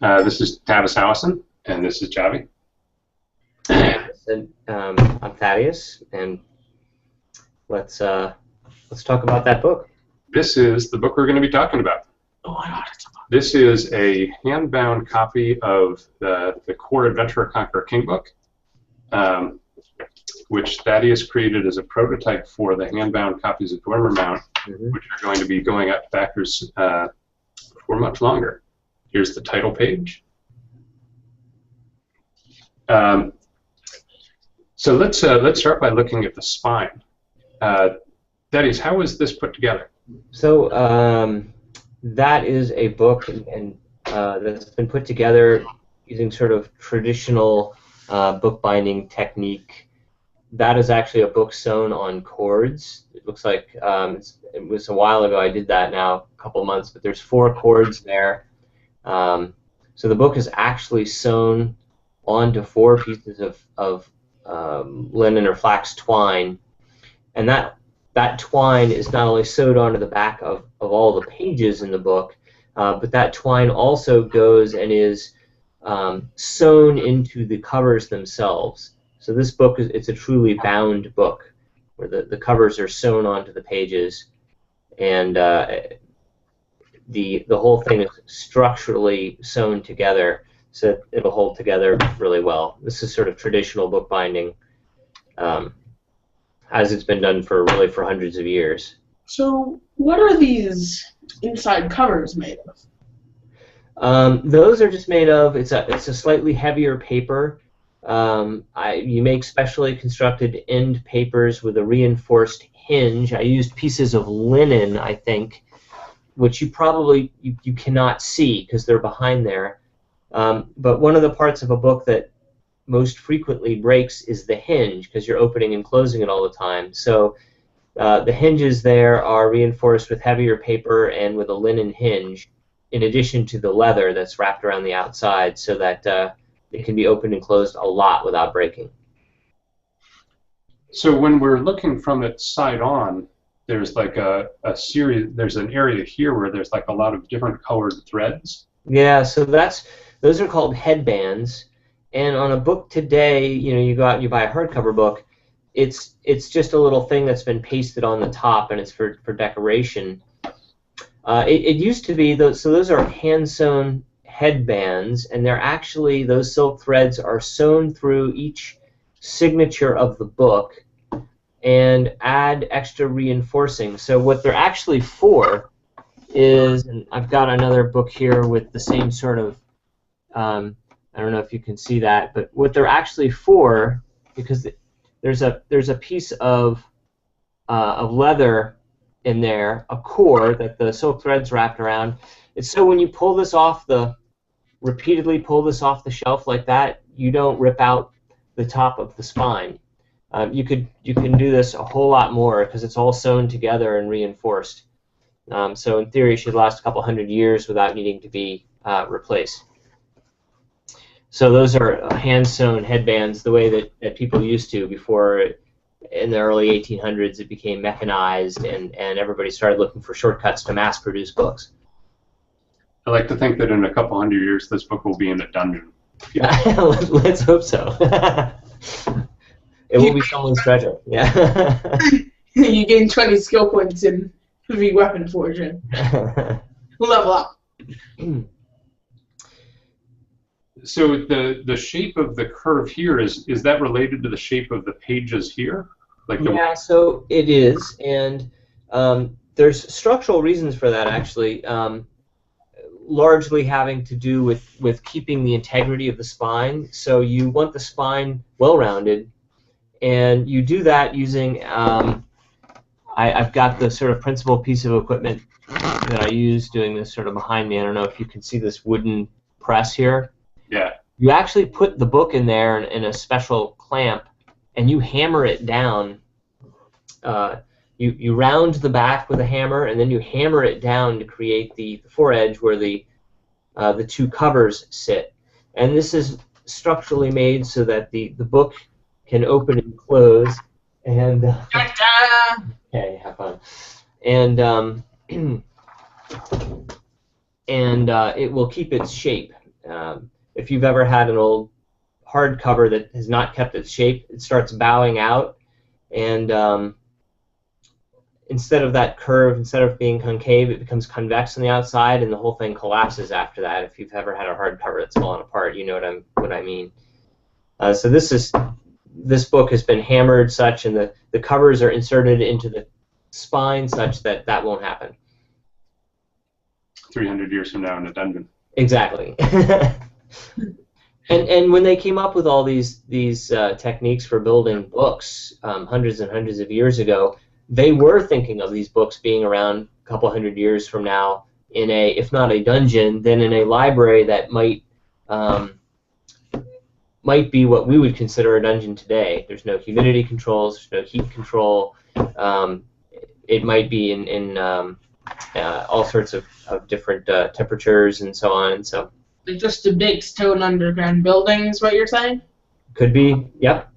This is Thaddeus Allison, and this is Javi. And I'm Thaddeus, and let's talk about that book. This is the book we're going to be talking about. This is a hand-bound copy of the core Adventurer Conqueror King book, which Thaddeus created as a prototype for the hand-bound copies of Dwimmermount, which are going to be going up to backers for much longer. Here's the title page. So let's start by looking at the spine. Thaddeus, how was this put together? So that is a book and that's been put together using sort of traditional bookbinding technique. That is actually a book sewn on cords. It looks like it was a while ago I did that, now a couple months, but there's 4 cords there. So the book is actually sewn onto 4 pieces of linen or flax twine, and that twine is not only sewed onto the back of all the pages in the book, but that twine also goes and is sewn into the covers themselves. So this book it's a truly bound book, where the covers are sewn onto the pages, and the whole thing is structurally sewn together so that it'll hold together really well. This is sort of traditional bookbinding, as it's been done for hundreds of years. So what are these inside covers made of? Those are just made of, it's a slightly heavier paper. You make specially constructed end papers with a reinforced hinge. I used pieces of linen, I think, which you cannot see because they're behind there. But one of the parts of a book that most frequently breaks is the hinge, because you're opening and closing it all the time. So the hinges there are reinforced with heavier paper and with a linen hinge, in addition to the leather that's wrapped around the outside, so that it can be opened and closed a lot without breaking. So when we're looking from its side on, there's like a series, there's an area here where there's like a lot of different colored threads. Yeah, so those are called headbands. And on a book today, you go out and you buy a hardcover book, it's just a little thing that's been pasted on the top, and it's for decoration. It used to be, those are hand-sewn headbands, and they're actually, those silk threads are sewn through each signature of the book and add extra reinforcing. So what they're actually for is, and I've got another book here with the same sort of, I don't know if you can see that, but what they're actually for, because there's a piece of leather in there, a core that the silk thread's wrapped around. It's so when you pull this off repeatedly pull this off the shelf like that, you don't rip out the top of the spine. You can do this a whole lot more because it's all sewn together and reinforced. So in theory, it should last a couple hundred years without needing to be replaced. So those are hand-sewn headbands, the way that people used to before. In the early 1800s, it became mechanized, and everybody started looking for shortcuts to mass-produce books. I like to think that in a couple hundred years, this book will be in a dungeon. Let's hope so. It will be someone's treasure. Yeah. You gain 20 skill points in heavy weapon forging. Level up. So the shape of the curve here, is that related to the shape of the pages here? Yeah, so it is, and there's structural reasons for that, actually, largely having to do with keeping the integrity of the spine. So you want the spine well-rounded, and you do that using, I've got the sort of principal piece of equipment that I use doing this sort of behind me. I don't know if you can see this wooden press here. Yeah. You actually put the book in there in a special clamp, and you hammer it down. You round the back with a hammer, and then you hammer it down to create the foredge where the 2 covers sit. And this is structurally made so that the book can open and close. And okay, have fun. And it will keep its shape. If you've ever had an old hardcover that has not kept its shape, it starts bowing out, and instead of that curve, instead of being concave, it becomes convex on the outside, and the whole thing collapses after that. If you've ever had a hardcover that's fallen apart, you know what I mean. So this book has been hammered such, and the covers are inserted into the spine such that that won't happen. 300 years from now in a dungeon. Exactly. And when they came up with all these techniques for building books hundreds and hundreds of years ago, they were thinking of these books being around a couple hundred years from now in a, if not a dungeon, then in a library that might be what we would consider a dungeon today. There's no humidity controls, there's no heat control. It might be in all sorts of different temperatures and so on. And so just a big stone underground building is what you're saying? Could be, yep.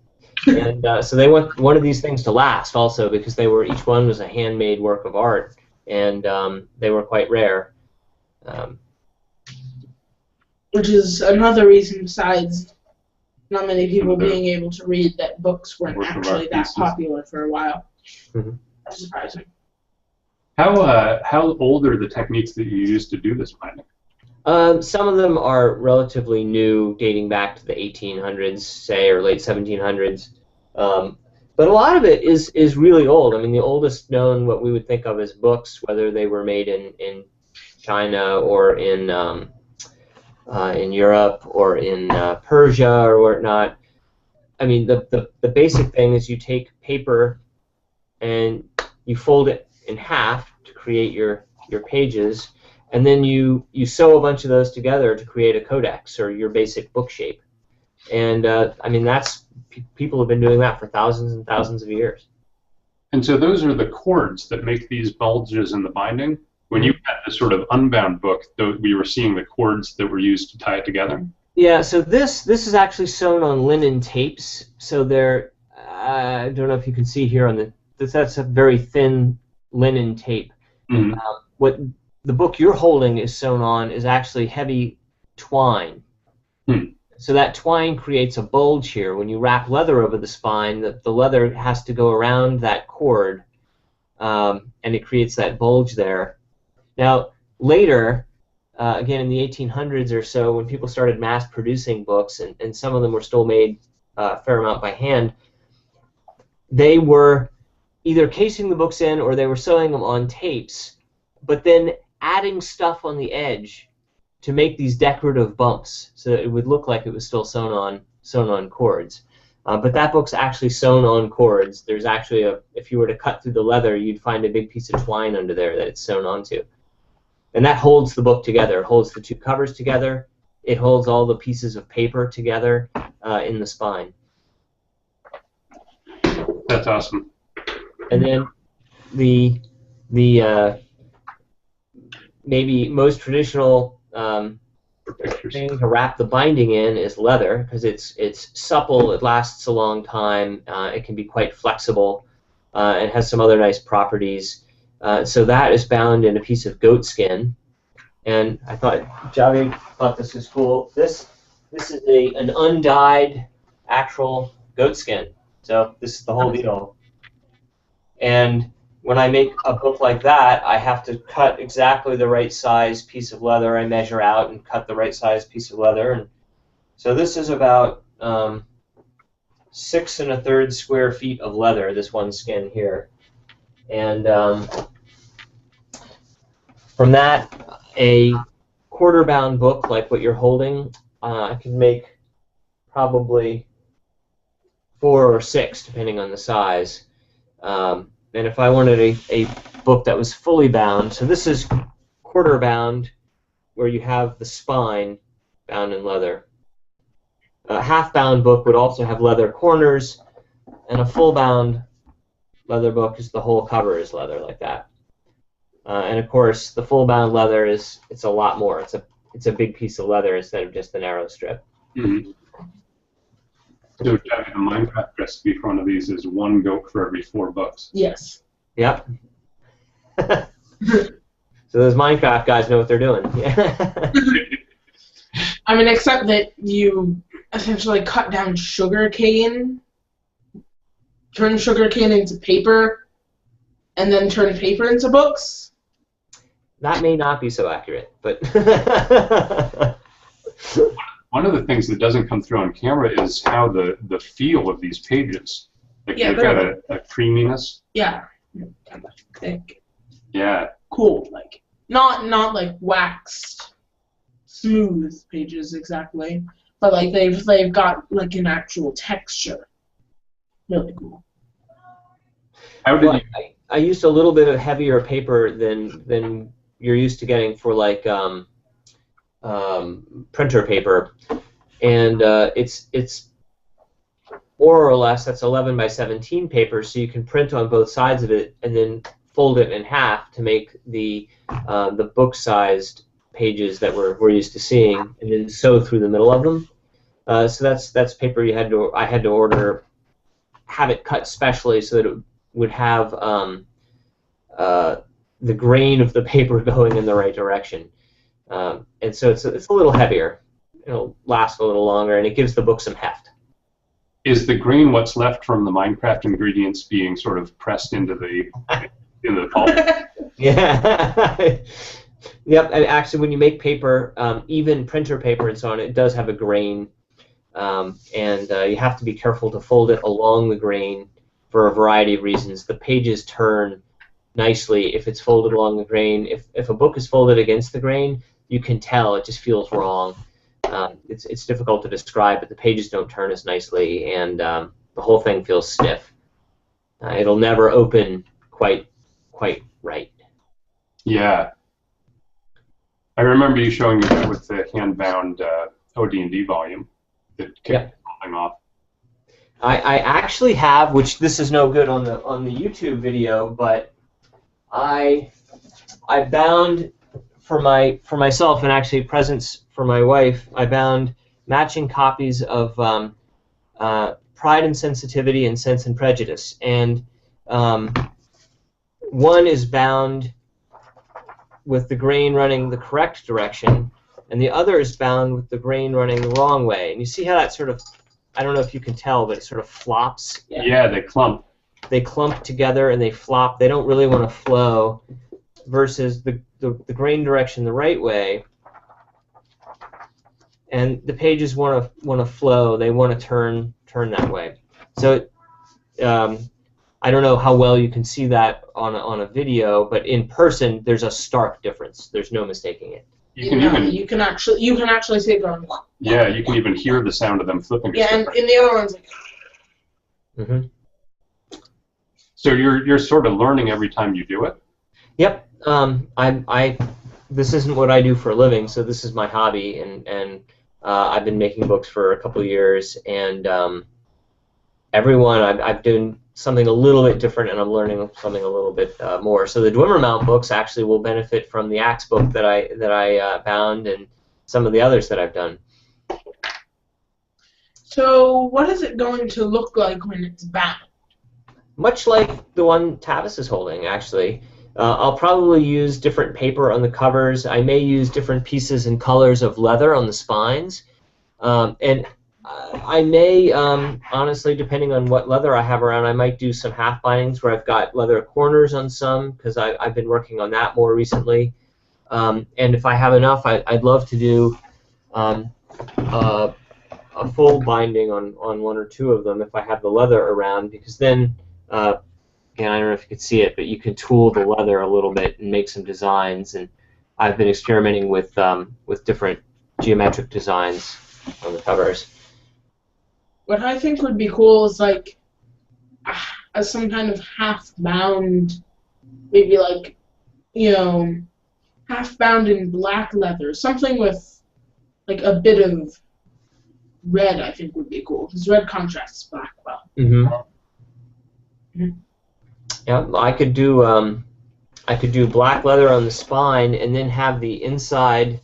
And so they want one of these things to last also, because each one was a handmade work of art, and they were quite rare. Which is another reason, besides not many people being able to read, that books weren't actually that popular for a while. Mm-hmm. That's surprising. How old are the techniques that you use to do this binding? Some of them are relatively new, dating back to the 1800s, say, or late 1700s. But a lot of it is really old. I mean, the oldest known, what we would think of as books, whether they were made in China or in Europe or in Persia or whatnot. I mean, the basic thing is you take paper and you fold it in half to create your pages, and then you sew a bunch of those together to create a codex, or your basic book shape. And I mean, people have been doing that for thousands and thousands of years. And so those are the cords that make these bulges in the binding. When you had this sort of unbound book, we were seeing the cords that were used to tie it together. Yeah, so this is actually sewn on linen tapes. So they're, I don't know if you can see here on that's a very thin linen tape. Mm-hmm. What the book you're holding is sewn on is actually heavy twine. So that twine creates a bulge here. When you wrap leather over the spine, the leather has to go around that cord, and it creates that bulge there. Now, later, again in the 1800s or so, when people started mass producing books, and some of them were still made a fair amount by hand, they were either casing the books in or they were sewing them on tapes, but then adding stuff on the edge to make these decorative bumps so that it would look like it was still sewn on cords. But that book's actually sewn on cords. There's actually if you were to cut through the leather, you'd find a big piece of twine under there that it's sewn onto. And that holds the book together. It holds the two covers together. It holds all the pieces of paper together in the spine. That's awesome. And then the maybe most traditional thing to wrap the binding in is leather, because it's supple, it lasts a long time, it can be quite flexible, and has some other nice properties. So that is bound in a piece of goat skin, and I thought Javi thought this was cool. This is an undyed actual goat skin. So this is the whole deal. And when I make a book like that, I have to cut exactly the right size piece of leather. I measure out and cut the right size piece of leather. And so this is about 6 1/3 square feet of leather, this one skin here. And from that, a quarter-bound book like what you're holding, I can make probably 4 or 6, depending on the size. And if I wanted a book that was fully bound, so this is quarter bound, where you have the spine bound in leather. A half-bound book would also have leather corners, and a full-bound leather book is the whole cover is leather like that. And of course, the full-bound leather it's a lot more. It's a big piece of leather instead of just a narrow strip. Mm-hmm. So, Jack, the Minecraft recipe for one of these is 1 goat for every 4 books. Yes. Yep. So those Minecraft guys know what they're doing. I mean, except that you essentially cut down sugar cane, turn sugar cane into paper, and then turn paper into books. That may not be so accurate, but one of the things that doesn't come through on camera is how the feel of these pages. Like they've got a creaminess. Yeah, kind of thick. Yeah. Cool, like not like waxed, smooth pages exactly, but like they've got like an actual texture. Really cool. How did you? I used a little bit of heavier paper than you're used to getting for like printer paper, and it's more or less that's 11 by 17 paper, so you can print on both sides of it and then fold it in half to make the book-sized pages that we're used to seeing, and then sew through the middle of them. So that's paper I had to order, have it cut specially so that it would have the grain of the paper going in the right direction, and so it's a little heavier. It'll last a little longer, and it gives the book some heft. Is the grain what's left from the Minecraft ingredients being sort of pressed into the pulp? Yeah. Yep. And actually, when you make paper, even printer paper and so on, it does have a grain, and you have to be careful to fold it along the grain for a variety of reasons. The pages turn nicely if it's folded along the grain. If a book is folded against the grain, you can tell it just feels wrong. It's difficult to describe, but the pages don't turn as nicely, and the whole thing feels stiff. It'll never open quite right. Yeah. I remember you showing me that with the hand-bound OD&D volume that kept falling off. I actually have, which this is no good on the YouTube video, but I bound for myself, and actually presents for my wife, I bound matching copies of Pride and Sensitivity and Sense and Prejudice, and one is bound with the grain running the correct direction, and the other is bound with the grain running the wrong way. And you see how that sort of, I don't know if you can tell, but it sort of flops. Yeah, they clump. They clump together and they flop. They don't really want to flow, versus the grain direction the right way. And the pages want to flow. They want to turn that way. So I don't know how well you can see that on a video, but in person there's a stark difference. There's no mistaking it. You can actually see it going. Yeah, you can even hear the sound of them flipping. Yeah, and in the other ones, like. Mm-hmm. So you're sort of learning every time you do it. Yep. This isn't what I do for a living, so this is my hobby, and I've been making books for a couple of years, and everyone I've done something a little bit different, and I'm learning something a little bit more. So the Dwimmermount books actually will benefit from the Axe book that I bound, and some of the others that I've done. So what is it going to look like when it's bound? Much like the one Tavis is holding, actually. I'll probably use different paper on the covers. I may use different pieces and colors of leather on the spines. And I may, honestly, depending on what leather I have around, I might do some half bindings where I've got leather corners on some, because I've been working on that more recently. And if I have enough, I'd love to do a full binding on one or two of them if I have the leather around, because then, again, I don't know if you can see it, but you can tool the leather a little bit and make some designs. And I've been experimenting with different geometric designs on the covers. What I think would be cool is like as some kind of half-bound, maybe like, half-bound in black leather, something with like a bit of red. I think would be cool because red contrasts black well. Mm-hmm. Yeah, I could do black leather on the spine and then have the inside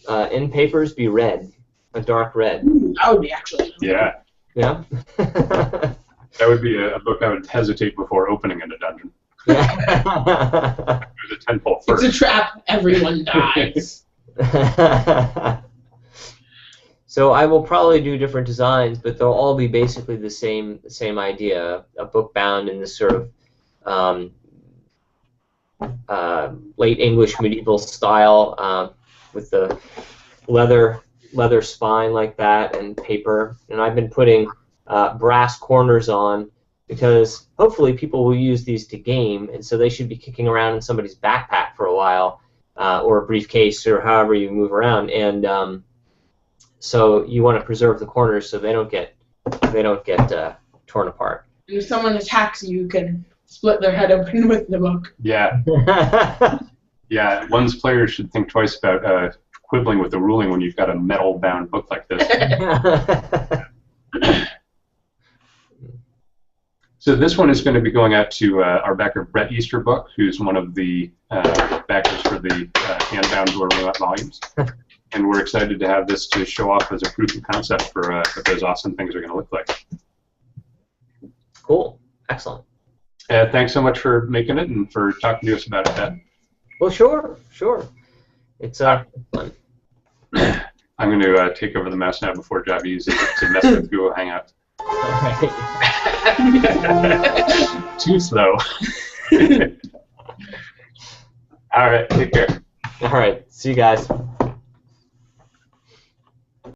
end papers be red, a dark red. Ooh, that would be actually. Yeah. Yeah. That would be a book I would hesitate before opening in a dungeon. Yeah. There's a 10-fold first. It's a trap. Everyone dies. So I will probably do different designs, but they'll all be basically the same idea, a book bound in this sort of late English medieval style with the leather spine like that and paper. And I've been putting brass corners on because hopefully people will use these to game, and so they should be kicking around in somebody's backpack for a while or a briefcase or however you move around. And so you want to preserve the corners so they don't get torn apart. And if someone attacks you, you can split their head open with the book. Yeah. Yeah, one's players should think twice about quibbling with the ruling when you've got a metal-bound book like this. So this one is going to be going out to our backer Brett Easterbrook, who's one of the backers for the handbound Dwimmermount volumes. And we're excited to have this to show off as a proof of concept for what those awesome things are going to look like. Cool. Excellent. Thanks so much for making it and for talking to us about it, Ted. Well, sure. It's fun. I'm going to take over the mouse now before Javi uses it to mess with Google Hangouts. Too slow. All right, take care. All right, see you guys.